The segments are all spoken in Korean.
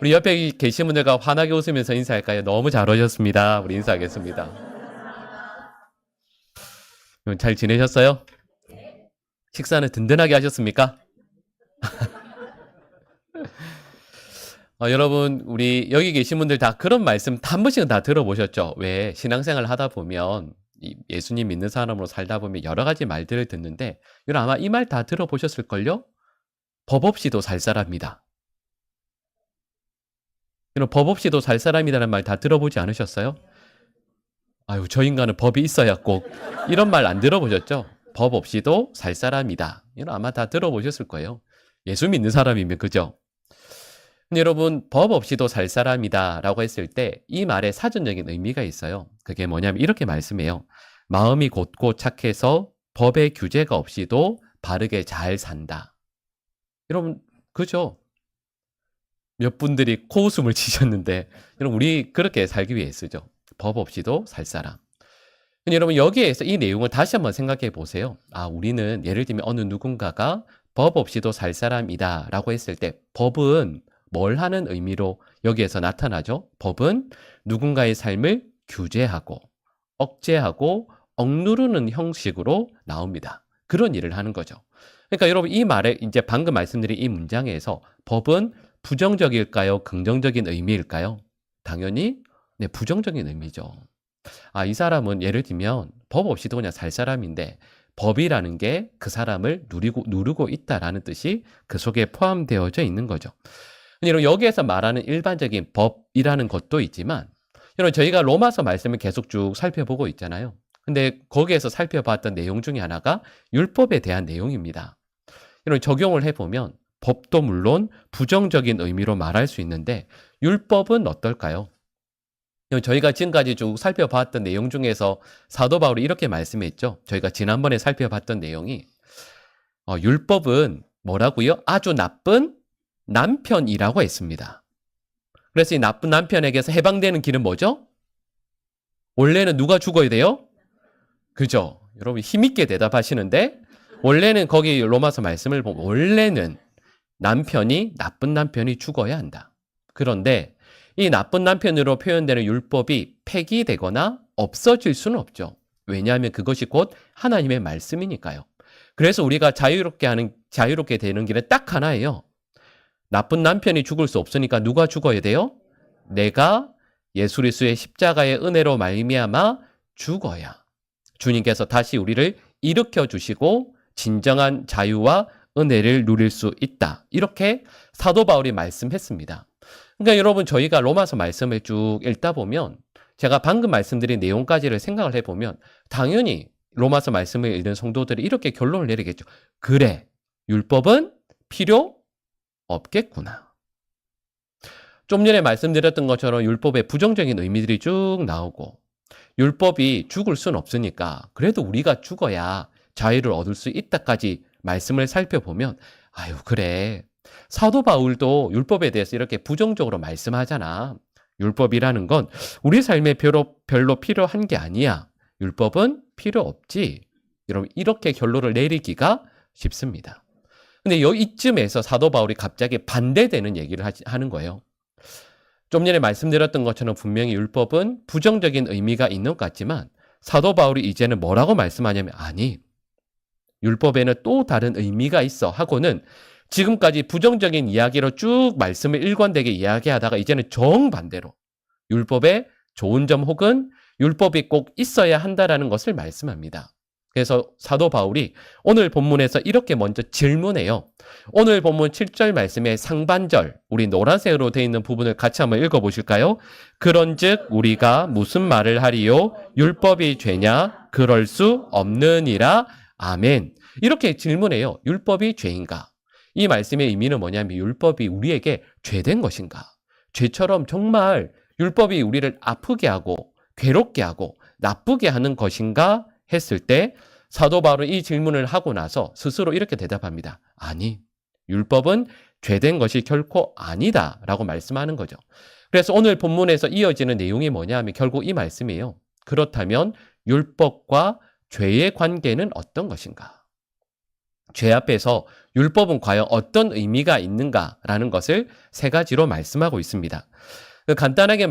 우리 옆에 계신 분들과 환하게 웃으면서 인사할까요? 너무 잘 오셨습니다. 우리 인사하겠습니다. 잘 지내셨어요? 식사는 든든하게 하셨습니까? 여러분, 우리 여기 계신 분들 다 그런 말씀 한 번씩은 다 들어보셨죠? 왜 신앙생활 하다 보면 예수님 믿는 사람으로 살다 보면 여러 가지 말들을 듣는데 여러분 아마 이 말 다 들어보셨을걸요? 법 없이도 살 사람이다. 여러분 법 없이도 살 사람이라는 말 다 들어보지 않으셨어요? 아유, 저 인간은 법이 있어야 꼭 이런 말 안 들어보셨죠? 법 없이도 살 사람이다. 이런 아마 다 들어보셨을 거예요. 예수 믿는 사람이면 그죠? 근데 여러분 법 없이도 살 사람이다 라고 했을 때 이 말에 사전적인 의미가 있어요. 그게 뭐냐면 이렇게 말씀해요. 마음이 곧고 착해서 법의 규제가 없이도 바르게 잘 산다. 여러분 그죠? 몇 분들이 코웃음을 치셨는데 여러분 우리 그렇게 살기 위해 쓰죠. 법 없이도 살 사람. 근데 여러분 여기에서 이 내용을 다시 한번 생각해 보세요. 아, 우리는 예를 들면 어느 누군가가 법 없이도 살 사람이다 라고 했을 때 법은 뭘 하는 의미로 여기에서 나타나죠? 법은 누군가의 삶을 규제하고 억제하고 억누르는 형식으로 나옵니다. 그런 일을 하는 거죠. 그러니까 여러분 이 말에 이제 방금 말씀드린 이 문장에서 법은 부정적일까요? 긍정적인 의미일까요? 당연히 네, 부정적인 의미죠. 아, 이 사람은 예를 들면 법 없이도 그냥 살 사람인데 법이라는 게 그 사람을 누르고 있다라는 뜻이 그 속에 포함되어져 있는 거죠. 여러분 여기에서 말하는 일반적인 법이라는 것도 있지만 여러분 저희가 로마서 말씀을 계속 쭉 살펴보고 있잖아요. 근데 거기에서 살펴봤던 내용 중에 하나가 율법에 대한 내용입니다. 여러분 적용을 해보면 법도 물론 부정적인 의미로 말할 수 있는데 율법은 어떨까요? 저희가 지금까지 쭉 살펴봤던 내용 중에서 사도 바울이 이렇게 말씀했죠. 저희가 지난번에 살펴봤던 내용이 율법은 뭐라고요? 아주 나쁜 남편이라고 했습니다. 그래서 이 나쁜 남편에게서 해방되는 길은 뭐죠? 원래는 누가 죽어야 돼요? 그죠? 여러분 힘있게 대답하시는데 원래는 거기 로마서 말씀을 보면 원래는 나쁜 남편이 죽어야 한다. 그런데 이 나쁜 남편으로 표현되는 율법이 폐기되거나 없어질 수는 없죠. 왜냐하면 그것이 곧 하나님의 말씀이니까요. 그래서 우리가 자유롭게 되는 길은 딱 하나예요. 나쁜 남편이 죽을 수 없으니까 누가 죽어야 돼요? 내가 예수 그리스도의 십자가의 은혜로 말미암아 죽어야 주님께서 다시 우리를 일으켜 주시고 진정한 자유와 은혜를 누릴 수 있다. 이렇게 사도 바울이 말씀했습니다. 그러니까 여러분 저희가 로마서 말씀을 쭉 읽다 보면 제가 방금 말씀드린 내용까지를 생각을 해보면 당연히 로마서 말씀을 읽는 성도들이 이렇게 결론을 내리겠죠. 그래, 율법은 필요 없겠구나. 좀 전에 말씀드렸던 것처럼 율법의 부정적인 의미들이 쭉 나오고 율법이 죽을 순 없으니까 그래도 우리가 죽어야 자유를 얻을 수 있다까지 말씀을 살펴보면 아유 그래 사도 바울도 율법에 대해서 이렇게 부정적으로 말씀하잖아. 율법이라는 건 우리 삶에 별로 필요한 게 아니야. 율법은 필요 없지. 여러분 이렇게 결론을 내리기가 쉽습니다. 근데 이쯤에서 사도 바울이 갑자기 반대되는 얘기를 하는 거예요. 좀 전에 말씀드렸던 것처럼 분명히 율법은 부정적인 의미가 있는 것 같지만 사도 바울이 이제는 뭐라고 말씀하냐면 아니 율법에는 또 다른 의미가 있어 하고는 지금까지 부정적인 이야기로 쭉 말씀을 일관되게 이야기하다가 이제는 정반대로 율법의 좋은 점 혹은 율법이 꼭 있어야 한다라는 것을 말씀합니다. 그래서 사도 바울이 오늘 본문에서 이렇게 먼저 질문해요. 오늘 본문 7절 말씀의 상반절, 우리 노란색으로 되어 있는 부분을 같이 한번 읽어보실까요? 그런즉 우리가 무슨 말을 하리요? 율법이 죄냐? 그럴 수 없느니라. 아멘. 이렇게 질문해요. 율법이 죄인가? 이 말씀의 의미는 뭐냐면 율법이 우리에게 죄된 것인가? 죄처럼 정말 율법이 우리를 아프게 하고 괴롭게 하고 나쁘게 하는 것인가 했을 때 사도 바울은 이 질문을 하고 나서 스스로 이렇게 대답합니다. 아니, 율법은 죄된 것이 결코 아니다 라고 말씀하는 거죠. 그래서 오늘 본문에서 이어지는 내용이 뭐냐 하면 결국 이 말씀이에요. 그렇다면 율법과 죄의 관계는 어떤 것인가? 죄 앞에서 율법은 과연 어떤 의미가 있는가라는 것을 세 가지로 말씀하고 있습니다. 간단하게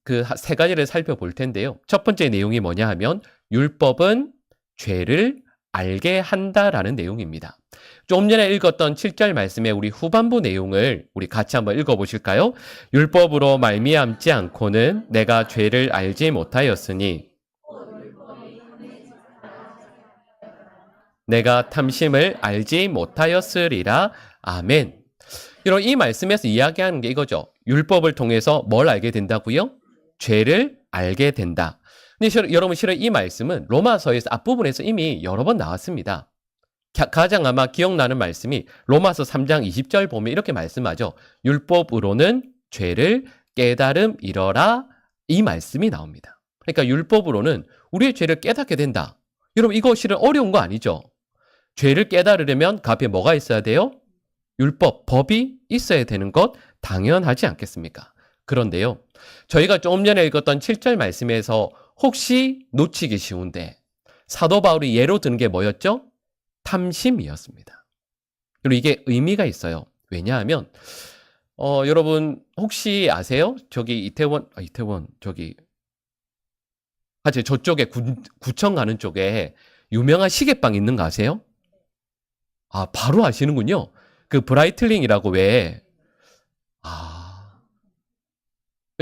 그 세 가지를 살펴볼 텐데요. 첫 번째 내용이 뭐냐 하면 율법은 죄를 알게 한다라는 내용입니다. 좀 전에 읽었던 7절 말씀의 우리 후반부 내용을 우리 같이 한번 읽어보실까요? 율법으로 말미암지 않고는 내가 죄를 알지 못하였으니 내가 탐심을 알지 못하였으리라. 아멘. 이런 이 말씀에서 이야기하는 게 이거죠. 율법을 통해서 뭘 알게 된다고요? 죄를 알게 된다. 근데 여러분 실은 이 말씀은 로마서에서 앞부분에서 이미 여러 번 나왔습니다. 가장 아마 기억나는 말씀이 로마서 3장 20절 보면 이렇게 말씀하죠. 율법으로는 죄를 깨달음이러라. 이 말씀이 나옵니다. 그러니까 율법으로는 우리의 죄를 깨닫게 된다. 여러분 이거 실은 어려운 거 아니죠? 죄를 깨달으려면 그 앞에 뭐가 있어야 돼요? 율법, 법이 있어야 되는 것 당연하지 않겠습니까? 그런데요. 저희가 조금 전에 읽었던 7절 말씀에서 혹시 놓치기 쉬운데 사도 바울이 예로 드는 게 뭐였죠? 탐심이었습니다. 그리고 이게 의미가 있어요. 왜냐하면 여러분 혹시 아세요? 저기 이태원 저기 사실 저쪽에 구청 가는 쪽에 유명한 시계방 있는 거 아세요? 아, 바로 아시는군요. 그 브라이틀링이라고 왜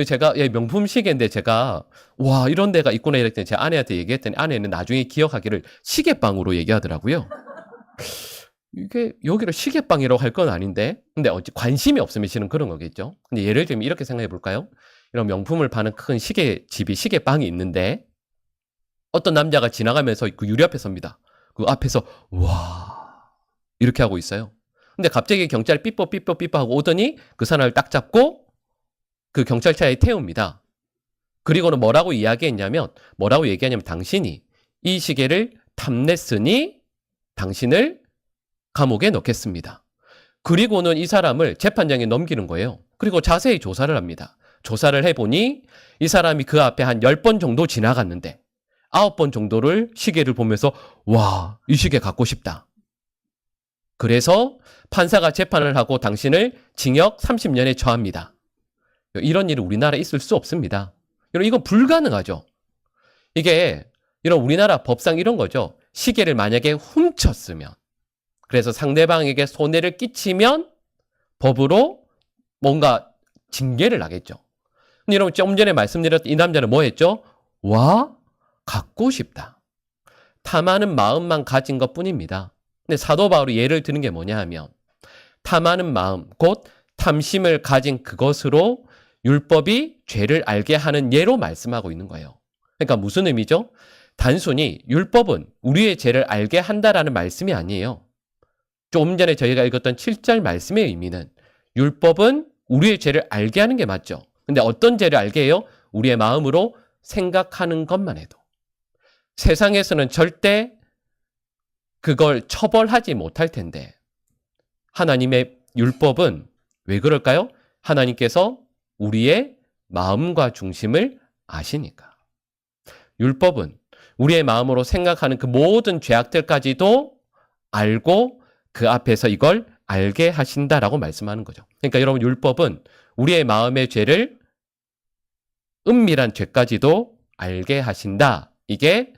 제가 명품 시계인데 제가 와 이런 데가 있구나 이랬더니 제 아내한테 얘기했더니 아내는 나중에 기억하기를 시계방으로 얘기하더라고요. 이게 여기를 시계방이라고 할 건 아닌데 근데 어찌 관심이 없으면 실은 그런 거겠죠. 근데 예를 들면 이렇게 생각해 볼까요? 이런 명품을 파는 큰 시계집이 시계방이 있는데 어떤 남자가 지나가면서 그 유리 앞에 섭니다. 그 앞에서 와 이렇게 하고 있어요. 근데 갑자기 경찰이 삐뽀 하고 오더니 그 사람을 딱 잡고 그 경찰차에 태웁니다. 그리고는 뭐라고 얘기하냐면 당신이 이 시계를 탐냈으니 당신을 감옥에 넣겠습니다. 그리고는 이 사람을 재판장에 넘기는 거예요. 그리고 자세히 조사를 합니다. 조사를 해보니 이 사람이 그 앞에 한 10번 정도 지나갔는데 9번 정도를 시계를 보면서 와, 이 시계 갖고 싶다. 그래서 판사가 재판을 하고 당신을 징역 30년에 처합니다. 이런 일은 우리나라에 있을 수 없습니다. 이건 불가능하죠. 이게 이런 우리나라 법상 이런 거죠. 시계를 만약에 훔쳤으면 그래서 상대방에게 손해를 끼치면 법으로 뭔가 징계를 하겠죠. 근데 여러분 좀 전에 말씀드렸던 이 남자는 뭐 했죠? 와, 갖고 싶다. 탐하는 마음만 가진 것 뿐입니다. 근데 사도 바울이 예를 드는 게 뭐냐 하면 탐하는 마음, 곧 탐심을 가진 그것으로 율법이 죄를 알게 하는 예로 말씀하고 있는 거예요. 그러니까 무슨 의미죠? 단순히 율법은 우리의 죄를 알게 한다라는 말씀이 아니에요. 조금 전에 저희가 읽었던 7절 말씀의 의미는 율법은 우리의 죄를 알게 하는 게 맞죠. 근데 어떤 죄를 알게 해요? 우리의 마음으로 생각하는 것만 해도. 세상에서는 절대 그걸 처벌하지 못할 텐데 하나님의 율법은 왜 그럴까요? 하나님께서 우리의 마음과 중심을 아시니까. 율법은 우리의 마음으로 생각하는 그 모든 죄악들까지도 알고 그 앞에서 이걸 알게 하신다라고 말씀하는 거죠. 그러니까 여러분 율법은 우리의 마음의 죄를 은밀한 죄까지도 알게 하신다. 이게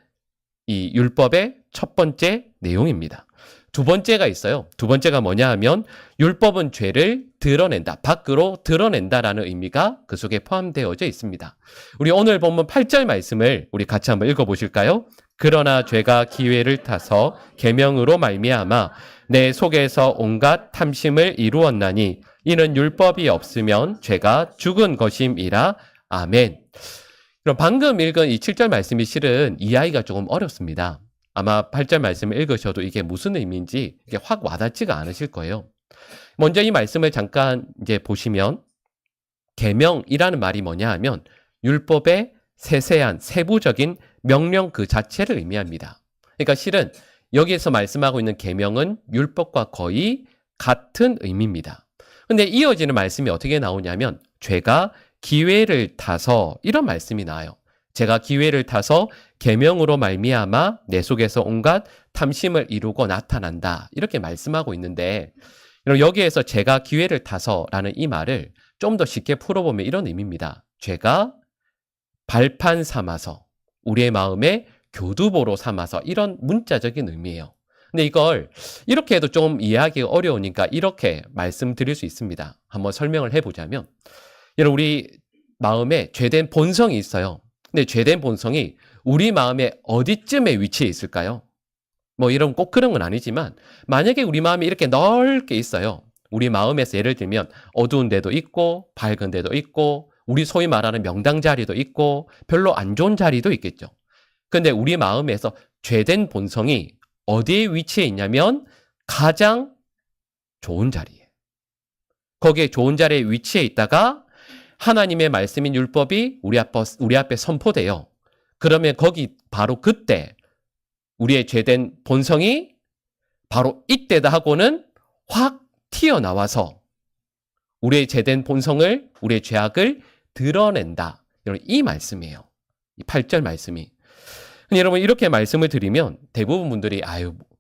이 율법의 첫 번째 내용입니다. 두 번째가 있어요. 두 번째가 뭐냐 하면 율법은 죄를 드러낸다. 밖으로 드러낸다라는 의미가 그 속에 포함되어져 있습니다. 우리 오늘 본문 8절 말씀을 우리 같이 한번 읽어보실까요? 그러나 죄가 기회를 타서 계명으로 말미암아 내 속에서 온갖 탐심을 이루었나니 이는 율법이 없으면 죄가 죽은 것임이라. 아멘. 그럼 방금 읽은 이 7절 말씀이 실은 이해하기가 조금 어렵습니다. 아마 8절 말씀을 읽으셔도 이게 무슨 의미인지 이게 확 와닿지가 않으실 거예요. 먼저 이 말씀을 잠깐 이제 보시면 계명이라는 말이 뭐냐 하면 율법의 세세한 세부적인 명령 그 자체를 의미합니다. 그러니까 실은 여기에서 말씀하고 있는 계명은 율법과 거의 같은 의미입니다. 근데 이어지는 말씀이 어떻게 나오냐면 죄가 기회를 타서 이런 말씀이 나와요. 제가 기회를 타서 계명으로 말미암아 내 속에서 온갖 탐심을 이루고 나타난다. 이렇게 말씀하고 있는데 여기에서 죄가 기회를 타서라는 이 말을 좀 더 쉽게 풀어보면 이런 의미입니다. 죄가 발판 삼아서 우리의 마음에 교두보로 삼아서 이런 문자적인 의미예요. 근데 이걸 이렇게 해도 좀 이해하기가 어려우니까 이렇게 말씀드릴 수 있습니다. 한번 설명을 해보자면 여러분 우리 마음에 죄된 본성이 있어요. 근데 죄된 본성이 우리 마음에 어디쯤에 위치해 있을까요? 뭐 이런 꼭 그런 건 아니지만 만약에 우리 마음이 이렇게 넓게 있어요. 우리 마음에서 예를 들면 어두운 데도 있고 밝은 데도 있고 우리 소위 말하는 명당 자리도 있고 별로 안 좋은 자리도 있겠죠. 근데 우리 마음에서 죄된 본성이 어디에 위치해 있냐면 가장 좋은 자리에. 거기에 좋은 자리에 위치해 있다가 하나님의 말씀인 율법이 우리 앞에 선포돼요. 그러면 거기 바로 그때 우리의 죄된 본성이 바로 이때다 하고는 확 튀어나와서 우리의 죄된 본성을, 우리의 죄악을 드러낸다. 이 말씀이에요. 이 8절 말씀이. 여러분 이렇게 말씀을 드리면 대부분 분들이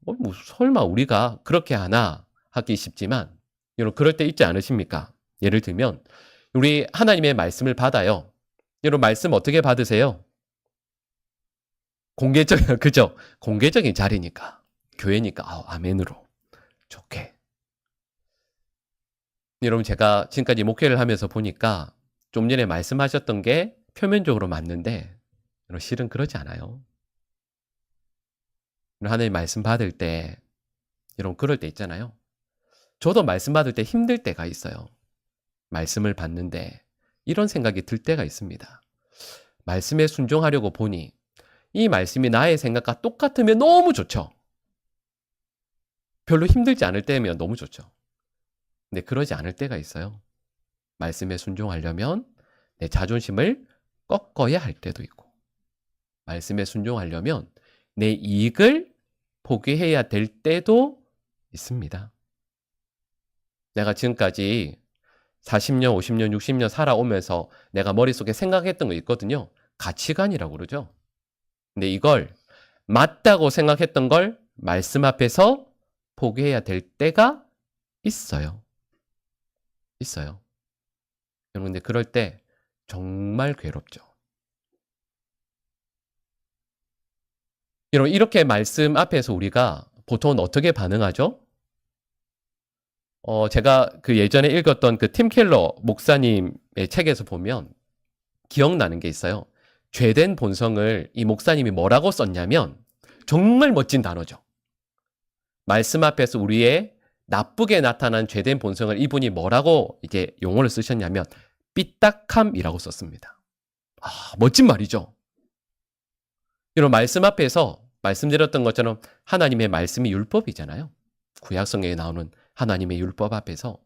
뭐 설마 우리가 그렇게 하나 하기 쉽지만 여러분 그럴 때 있지 않으십니까? 예를 들면 우리 하나님의 말씀을 받아요. 여러분 말씀 어떻게 받으세요? 그죠? 공개적인 자리니까. 교회니까 아멘으로. 좋게. 여러분 제가 지금까지 목회를 하면서 보니까 좀 전에 말씀하셨던 게 표면적으로 맞는데 여러분 실은 그러지 않아요. 하나님 말씀 받을 때 여러분 그럴 때 있잖아요. 저도 말씀 받을 때 힘들 때가 있어요. 말씀을 받는데 이런 생각이 들 때가 있습니다. 말씀에 순종하려고 보니 이 말씀이 나의 생각과 똑같으면 너무 좋죠. 별로 힘들지 않을 때면 너무 좋죠. 근데 그러지 않을 때가 있어요. 말씀에 순종하려면 내 자존심을 꺾어야 할 때도 있고 말씀에 순종하려면 내 이익을 포기해야 될 때도 있습니다. 내가 지금까지 40년, 50년, 60년 살아오면서 내가 머릿속에 생각했던 거 있거든요. 가치관이라고 그러죠. 근데 이걸 맞다고 생각했던 걸 말씀 앞에서 포기해야 될 때가 있어요. 여러분 근데 그럴 때 정말 괴롭죠. 여러분 이렇게 말씀 앞에서 우리가 보통은 어떻게 반응하죠? 제가 그 예전에 읽었던 그 팀 켈러 목사님의 책에서 보면 기억나는 게 있어요. 죄된 본성을 이 목사님이 뭐라고 썼냐면 정말 멋진 단어죠. 말씀 앞에서 우리의 나쁘게 나타난 죄된 본성을 이분이 뭐라고 이제 용어를 쓰셨냐면 삐딱함이라고 썼습니다. 멋진 말이죠. 이런 말씀 앞에서 말씀드렸던 것처럼 하나님의 말씀이 율법이잖아요. 구약성경에 나오는 하나님의 율법 앞에서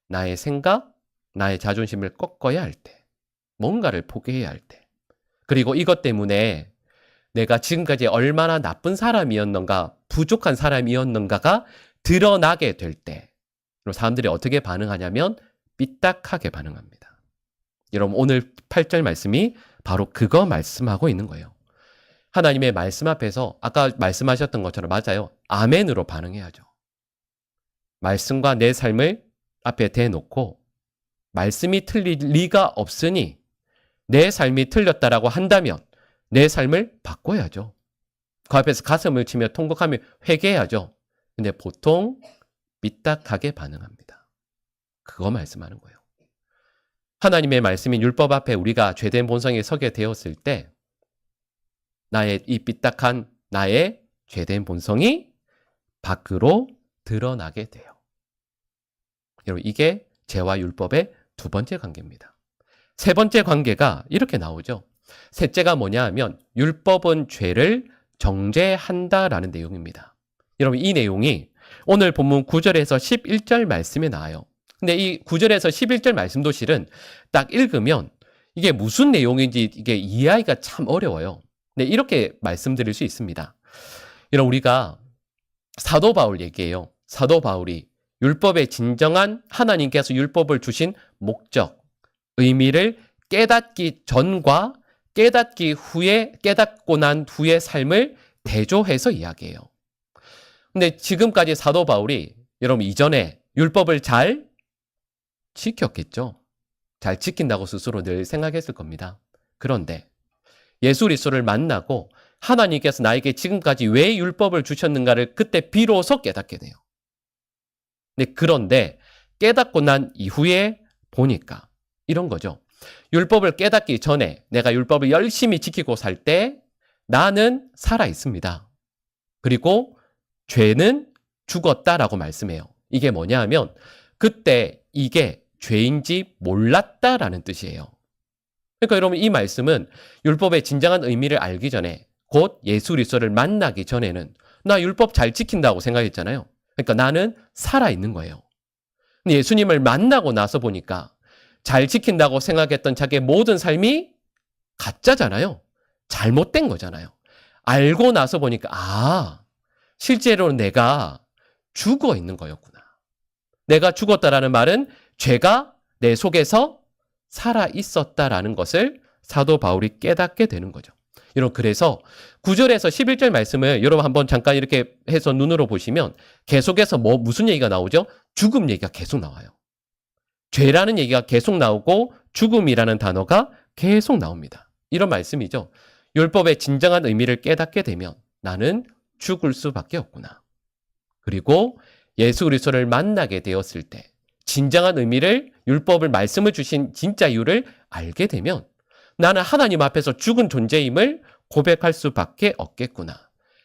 나의 생각, 나의 자존심을 꺾어야 할 때, 뭔가를 포기해야 할 때, 그리고 이것 때문에 내가 지금까지 얼마나 나쁜 사람이었는가, 부족한 사람이었는가가 드러나게 될 때, 사람들이 어떻게 반응하냐면 삐딱하게 반응합니다. 여러분 오늘 8절 말씀이 바로 그거 말씀하고 있는 거예요. 하나님의 말씀 앞에서 아까 말씀하셨던 것처럼 맞아요. 아멘으로 반응해야죠. 말씀과 내 삶을 앞에 대놓고 말씀이 틀릴 리가 없으니 내 삶이 틀렸다라고 한다면 내 삶을 바꿔야죠. 그 앞에서 가슴을 치며 통곡하며 회개해야죠. 근데 보통 삐딱하게 반응합니다. 그거 말씀하는 거예요. 하나님의 말씀인 율법 앞에 우리가 죄된 본성에 서게 되었을 때 나의 이 삐딱한 나의 죄된 본성이 밖으로 드러나게 돼요. 여러분 이게 죄와 율법의 두 번째 관계입니다. 세 번째 관계가 이렇게 나오죠. 셋째가 뭐냐 하면 율법은 죄를 정죄한다라는 내용입니다. 여러분 이 내용이 오늘 본문 9절에서 11절 말씀에 나와요. 근데 이 9절에서 11절 말씀도 실은 딱 읽으면 이게 무슨 내용인지 이게 이해하기가 참 어려워요. 근데 이렇게 말씀드릴 수 있습니다. 여러분 우리가 사도 바울 얘기해요. 사도 바울이 율법의 진정한 하나님께서 율법을 주신 목적, 의미를 깨닫기 전과 깨닫고 난 후의 삶을 대조해서 이야기해요. 근데 지금까지 사도 바울이 여러분 이전에 율법을 잘 지켰겠죠. 잘 지킨다고 스스로 늘 생각했을 겁니다. 그런데 예수 그리스도를 만나고 하나님께서 나에게 지금까지 왜 율법을 주셨는가를 그때 비로소 깨닫게 돼요. 그런데 깨닫고 난 이후에 보니까 이런 거죠. 율법을 깨닫기 전에 내가 율법을 열심히 지키고 살 때 나는 살아 있습니다. 그리고 죄는 죽었다라고 말씀해요. 이게 뭐냐 하면 그때 이게 죄인지 몰랐다라는 뜻이에요. 그러니까 여러분 이 말씀은 율법의 진정한 의미를 알기 전에 곧 예수 그리스도를 만나기 전에는 나 율법 잘 지킨다고 생각했잖아요. 그러니까 나는 살아있는 거예요. 근데 예수님을 만나고 나서 보니까 잘 지킨다고 생각했던 자기의 모든 삶이 가짜잖아요. 잘못된 거잖아요. 알고 나서 보니까 실제로는 내가 죽어 있는 거였구나. 내가 죽었다라는 말은 죄가 내 속에서 살아 있었다라는 것을 사도 바울이 깨닫게 되는 거죠. 여러분 그래서 9절에서 11절 말씀을 여러분 한번 잠깐 이렇게 해서 눈으로 보시면 계속해서 무슨 얘기가 나오죠? 죽음 얘기가 계속 나와요. 죄라는 얘기가 계속 나오고 죽음이라는 단어가 계속 나옵니다. 이런 말씀이죠. 율법의 진정한 의미를 깨닫게 되면 나는 죽을 수밖에 없구나. 그리고 예수 그리스도를 만나게 되었을 때 진정한 의미를 율법을 말씀을 주신 진짜 이유를 알게 되면 나는 하나님 앞에서 죽은 존재임을 고백할 수밖에 없겠구나.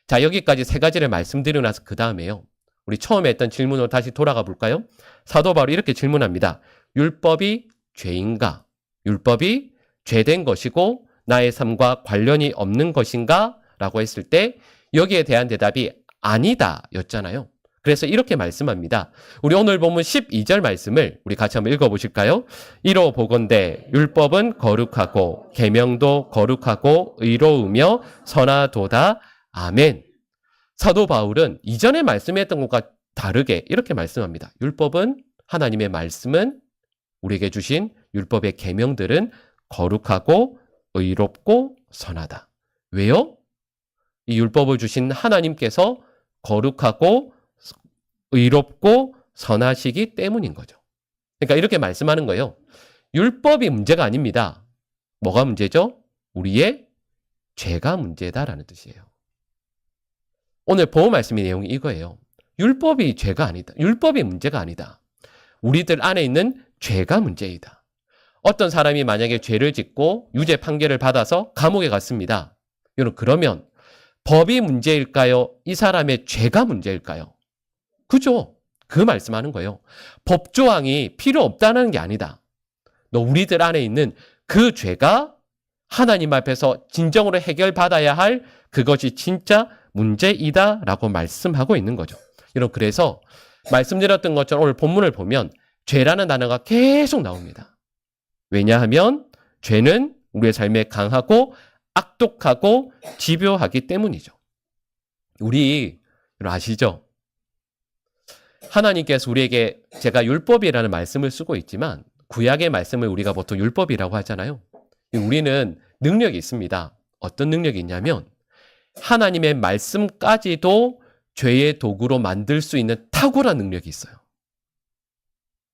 자, 여기까지 세 가지를 말씀드리고 나서 그 다음에요. 우리 처음에 했던 질문으로 다시 돌아가 볼까요? 사도 바울이 이렇게 질문합니다. 율법이 죄인가? 율법이 죄된 것이고 나의 삶과 관련이 없는 것인가? 라고 했을 때 여기에 대한 대답이 아니다 였잖아요. 그래서 이렇게 말씀합니다. 우리 오늘 본문 12절 말씀을 우리 같이 한번 읽어보실까요? 이로 보건대 율법은 거룩하고 계명도 거룩하고 의로우며 선하도다. 아멘. 사도 바울은 이전에 말씀했던 것과 다르게 이렇게 말씀합니다. 율법은 하나님의 말씀은 우리에게 주신 율법의 계명들은 거룩하고 의롭고 선하다. 왜요? 이 율법을 주신 하나님께서 거룩하고 의롭고 선하시기 때문인 거죠. 그러니까 이렇게 말씀하는 거예요. 율법이 문제가 아닙니다. 뭐가 문제죠? 우리의 죄가 문제다라는 뜻이에요. 오늘 보호 말씀의 내용이 이거예요. 율법이 죄가 아니다. 율법이 문제가 아니다. 우리들 안에 있는 죄가 문제이다. 어떤 사람이 만약에 죄를 짓고 유죄 판결을 받아서 감옥에 갔습니다. 여러분 그러면 법이 문제일까요? 이 사람의 죄가 문제일까요? 그죠? 그 말씀하는 거예요. 법조항이 필요 없다는 게 아니다. 우리들 안에 있는 그 죄가 하나님 앞에서 진정으로 해결받아야 할 그것이 진짜 문제이다라고 말씀하고 있는 거죠. 여러분 그래서 말씀드렸던 것처럼 오늘 본문을 보면 죄라는 단어가 계속 나옵니다. 왜냐하면 죄는 우리의 삶에 강하고 악독하고 집요하기 때문이죠. 우리 아시죠? 하나님께서 우리에게 제가 율법이라는 말씀을 쓰고 있지만 구약의 말씀을 우리가 보통 율법이라고 하잖아요. 우리는 능력이 있습니다. 어떤 능력이 있냐면 하나님의 말씀까지도 죄의 도구로 만들 수 있는 탁월한 능력이 있어요.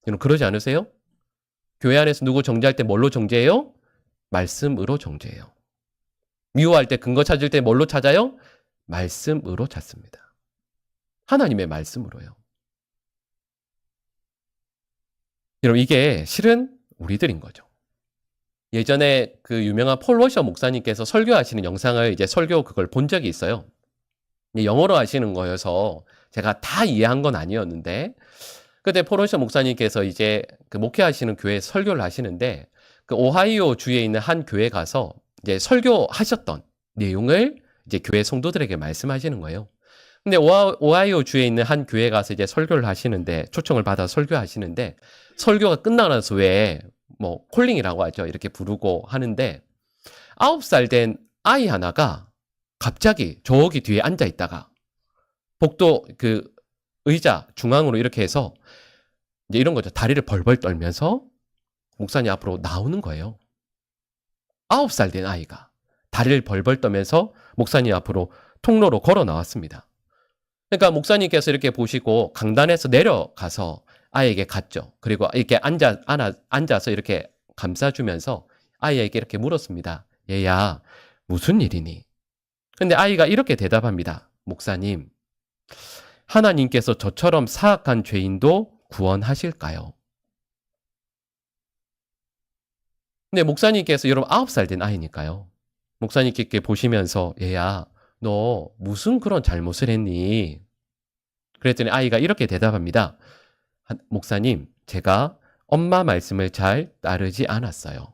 여러분 그러지 않으세요? 교회 안에서 누구 정죄할 때 뭘로 정죄해요? 말씀으로 정죄해요. 미워할 때 근거 찾을 때 뭘로 찾아요? 말씀으로 찾습니다. 하나님의 말씀으로요. 여러분 이게 실은 우리들인 거죠. 예전에 그 유명한 폴 워셔 목사님께서 설교하시는 영상을 이제 설교 그걸 본 적이 있어요. 영어로 하시는 거여서 제가 다 이해한 건 아니었는데 그때 폴 워셔 목사님께서 이제 그 목회하시는 교회에 설교를 하시는데 그 오하이오 주에 있는 한 교회 가서 이제 설교하셨던 내용을 이제 교회 성도들에게 말씀하시는 거예요. 근데 오하이오 주에 있는 한 교회 가서 이제 설교를 하시는데 초청을 받아 설교하시는데 설교가 끝나고 나서 왜 콜링이라고 하죠. 이렇게 부르고 하는데 9살 된 아이 하나가 갑자기 저기 뒤에 앉아 있다가 복도 그 의자 중앙으로 이렇게 해서 이제 이런 거죠. 다리를 벌벌 떨면서 목사님 앞으로 나오는 거예요. 9살 된 아이가 다리를 벌벌 떨면서 목사님 앞으로 통로로 걸어 나왔습니다. 그러니까 목사님께서 이렇게 보시고 강단에서 내려가서 아이에게 갔죠. 그리고 이렇게 앉아서 이렇게 감싸주면서 아이에게 이렇게 물었습니다. 얘야, 무슨 일이니? 근데 아이가 이렇게 대답합니다. 목사님, 하나님께서 저처럼 사악한 죄인도 구원하실까요? 근데 목사님께서 여러분 9살 된 아이니까요. 목사님께 보시면서 얘야, 너 무슨 그런 잘못을 했니? 그랬더니 아이가 이렇게 대답합니다. 목사님, 제가 엄마 말씀을 잘 따르지 않았어요.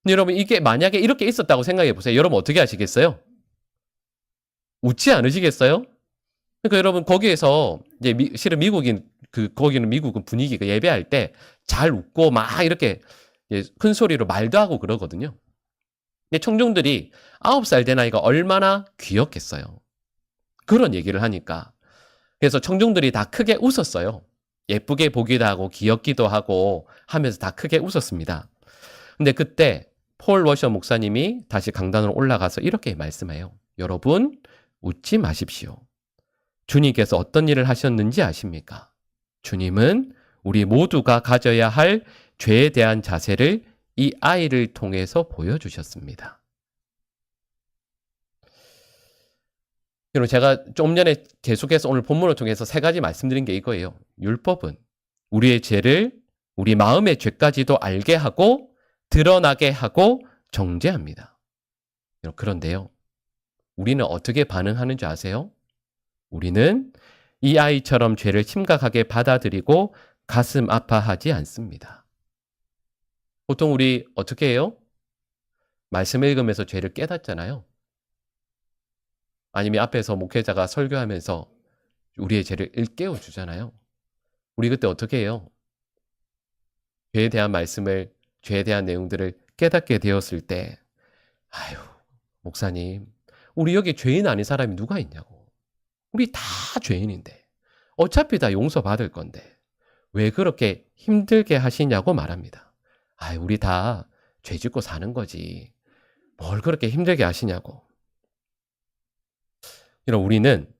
근데 여러분 이게 만약에 이렇게 있었다고 생각해 보세요. 여러분 어떻게 하시겠어요? 웃지 않으시겠어요? 그러니까 여러분 거기에서 이제 실은 거기는 미국은 분위기가 예배할 때 잘 웃고 막 이렇게 큰 소리로 말도 하고 그러거든요. 근데 청중들이 9살 된 아이가 얼마나 귀엽겠어요. 그런 얘기를 하니까. 그래서 청중들이 다 크게 웃었어요. 예쁘게 보기도 하고 귀엽기도 하고 하면서 다 크게 웃었습니다. 근데 그때 폴 워셔 목사님이 다시 강단으로 올라가서 이렇게 말씀해요. 여러분, 웃지 마십시오. 주님께서 어떤 일을 하셨는지 아십니까? 주님은 우리 모두가 가져야 할 죄에 대한 자세를 이 아이를 통해서 보여주셨습니다. 여러분, 제가 좀 전에 계속해서 오늘 본문을 통해서 3가지 말씀드린 게 이거예요. 율법은 우리의 죄를 우리 마음의 죄까지도 알게 하고 드러나게 하고 정죄합니다. 그런데요, 우리는 어떻게 반응하는 줄 아세요? 우리는 이 아이처럼 죄를 심각하게 받아들이고 가슴 아파하지 않습니다. 보통 우리 어떻게 해요? 말씀 읽으면서 죄를 깨닫잖아요. 아니면 앞에서 목회자가 설교하면서 우리의 죄를 일깨워 주잖아요. 우리 그때 어떻게 해요? 죄에 대한 말씀을, 죄에 대한 내용들을 깨닫게 되었을 때, 아유, 목사님, 우리 여기 죄인 아닌 사람이 누가 있냐고. 우리 다 죄인인데, 어차피 다 용서받을 건데, 왜 그렇게 힘들게 하시냐고 말합니다. 아유, 우리 다 죄 짓고 사는 거지. 뭘 그렇게 힘들게 하시냐고. 우리는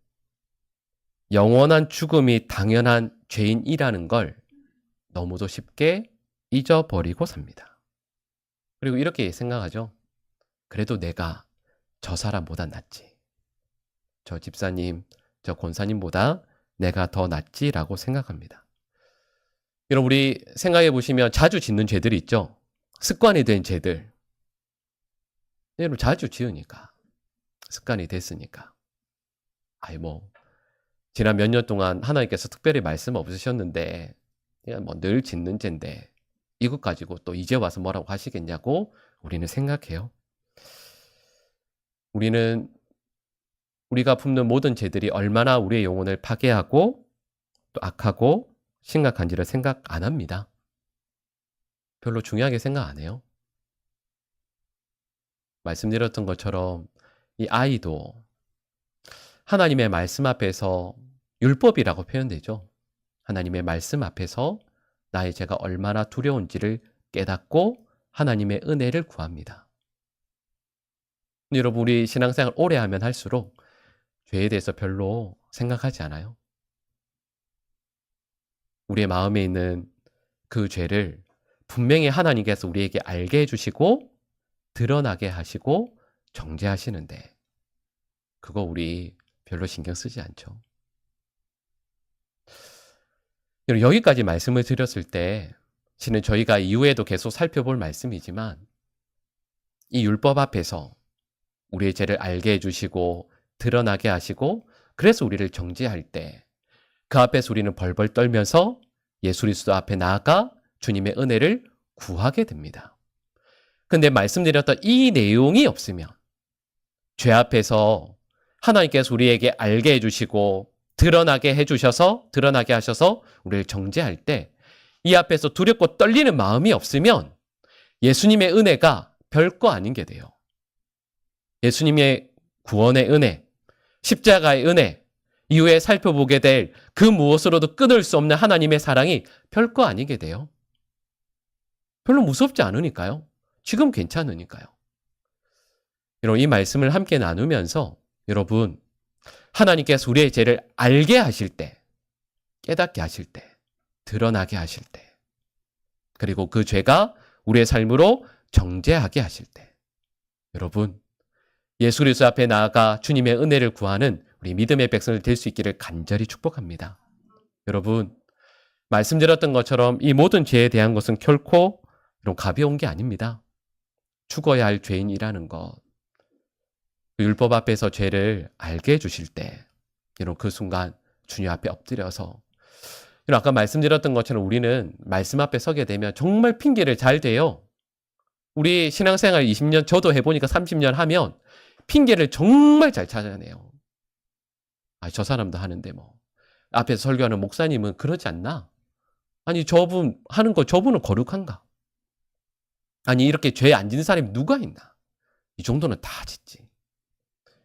영원한 죽음이 당연한 죄인이라는 걸 너무도 쉽게 잊어버리고 삽니다. 그리고 이렇게 생각하죠. 그래도 내가 저 사람보다 낫지. 저 집사님, 저 권사님보다 내가 더 낫지라고 생각합니다. 여러분, 우리 생각해 보시면 자주 짓는 죄들이 있죠. 습관이 된 죄들. 여러분, 자주 지으니까. 습관이 됐으니까. 지난 몇 년 동안 하나님께서 특별히 말씀 없으셨는데, 그냥 늘 짓는 죄인데, 이것 가지고 또 이제 와서 뭐라고 하시겠냐고 우리는 생각해요. 우리가 품는 모든 죄들이 얼마나 우리의 영혼을 파괴하고 또 악하고 심각한지를 생각 안 합니다. 별로 중요하게 생각 안 해요. 말씀드렸던 것처럼 이 아이도 하나님의 말씀 앞에서 율법이라고 표현되죠. 하나님의 말씀 앞에서 나의 죄가 얼마나 두려운지를 깨닫고 하나님의 은혜를 구합니다. 여러분, 우리 신앙생활 오래 하면 할수록 죄에 대해서 별로 생각하지 않아요. 우리의 마음에 있는 그 죄를 분명히 하나님께서 우리에게 알게 해주시고 드러나게 하시고 정죄하시는데 그거 우리 별로 신경 쓰지 않죠. 여기까지 말씀을 드렸을 때 실은 저희가 이후에도 계속 살펴볼 말씀이지만 이 율법 앞에서 우리의 죄를 알게 해주시고 드러나게 하시고 그래서 우리를 정죄할 때 그 앞에서 우리는 벌벌 떨면서 예수 그리스도 앞에 나아가 주님의 은혜를 구하게 됩니다. 근데 말씀드렸던 이 내용이 없으면 죄 앞에서 하나님께서 우리에게 알게 해주시고 드러나게 하셔서 우리를 정죄할 때 이 앞에서 두렵고 떨리는 마음이 없으면 예수님의 은혜가 별거 아닌 게 돼요. 예수님의 구원의 은혜, 십자가의 은혜, 이후에 살펴보게 될 그 무엇으로도 끊을 수 없는 하나님의 사랑이 별거 아니게 돼요. 별로 무섭지 않으니까요. 지금 괜찮으니까요. 여러분, 이 말씀을 함께 나누면서 여러분, 하나님께서 우리의 죄를 알게 하실 때, 깨닫게 하실 때, 드러나게 하실 때, 그리고 그 죄가 우리의 삶으로 정죄하게 하실 때, 여러분, 예수 그리스도 앞에 나아가 주님의 은혜를 구하는 우리 믿음의 백성을 될 수 있기를 간절히 축복합니다. 여러분, 말씀드렸던 것처럼 이 모든 죄에 대한 것은 결코 이런 가벼운 게 아닙니다. 죽어야 할 죄인이라는 것, 율법 앞에서 죄를 알게 해주실 때, 이런 그 순간 주님 앞에 엎드려서, 이런 아까 말씀드렸던 것처럼 우리는 말씀 앞에 서게 되면 정말 핑계를 잘 대요. 우리 신앙생활 20년, 저도 해보니까 30년 하면 핑계를 정말 잘 찾아내요. 아, 저 사람도 하는데 뭐. 앞에서 설교하는 목사님은 그러지 않나? 아니, 저분 하는 거 저분은 거룩한가? 아니, 이렇게 죄 안 짓는 사람이 누가 있나? 이 정도는 다 짓지.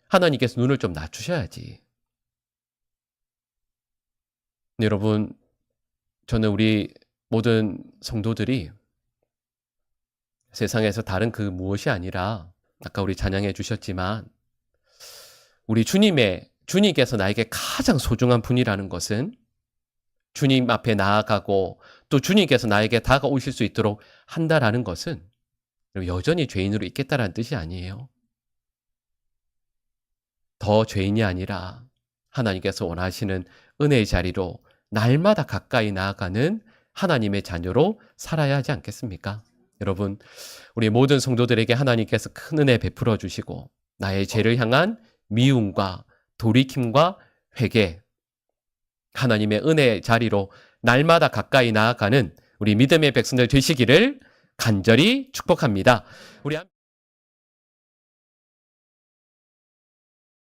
하나님께서 눈을 좀 낮추셔야지. 여러분, 저는 우리 모든 성도들이 세상에서 다른 그 무엇이 아니라 아까 우리 찬양해 주셨지만 우리 주님께서 나에게 가장 소중한 분이라는 것은 주님 앞에 나아가고 또 주님께서 나에게 다가오실 수 있도록 한다라는 것은 여전히 죄인으로 있겠다라는 뜻이 아니에요. 더 죄인이 아니라 하나님께서 원하시는 은혜의 자리로 날마다 가까이 나아가는 하나님의 자녀로 살아야 하지 않겠습니까? 여러분, 우리 모든 성도들에게 하나님께서 큰 은혜 베풀어 주시고 나의 죄를 향한 미움과 돌이킴과 회개, 하나님의 은혜의 자리로 날마다 가까이 나아가는 우리 믿음의 백성들 되시기를 간절히 축복합니다. 우리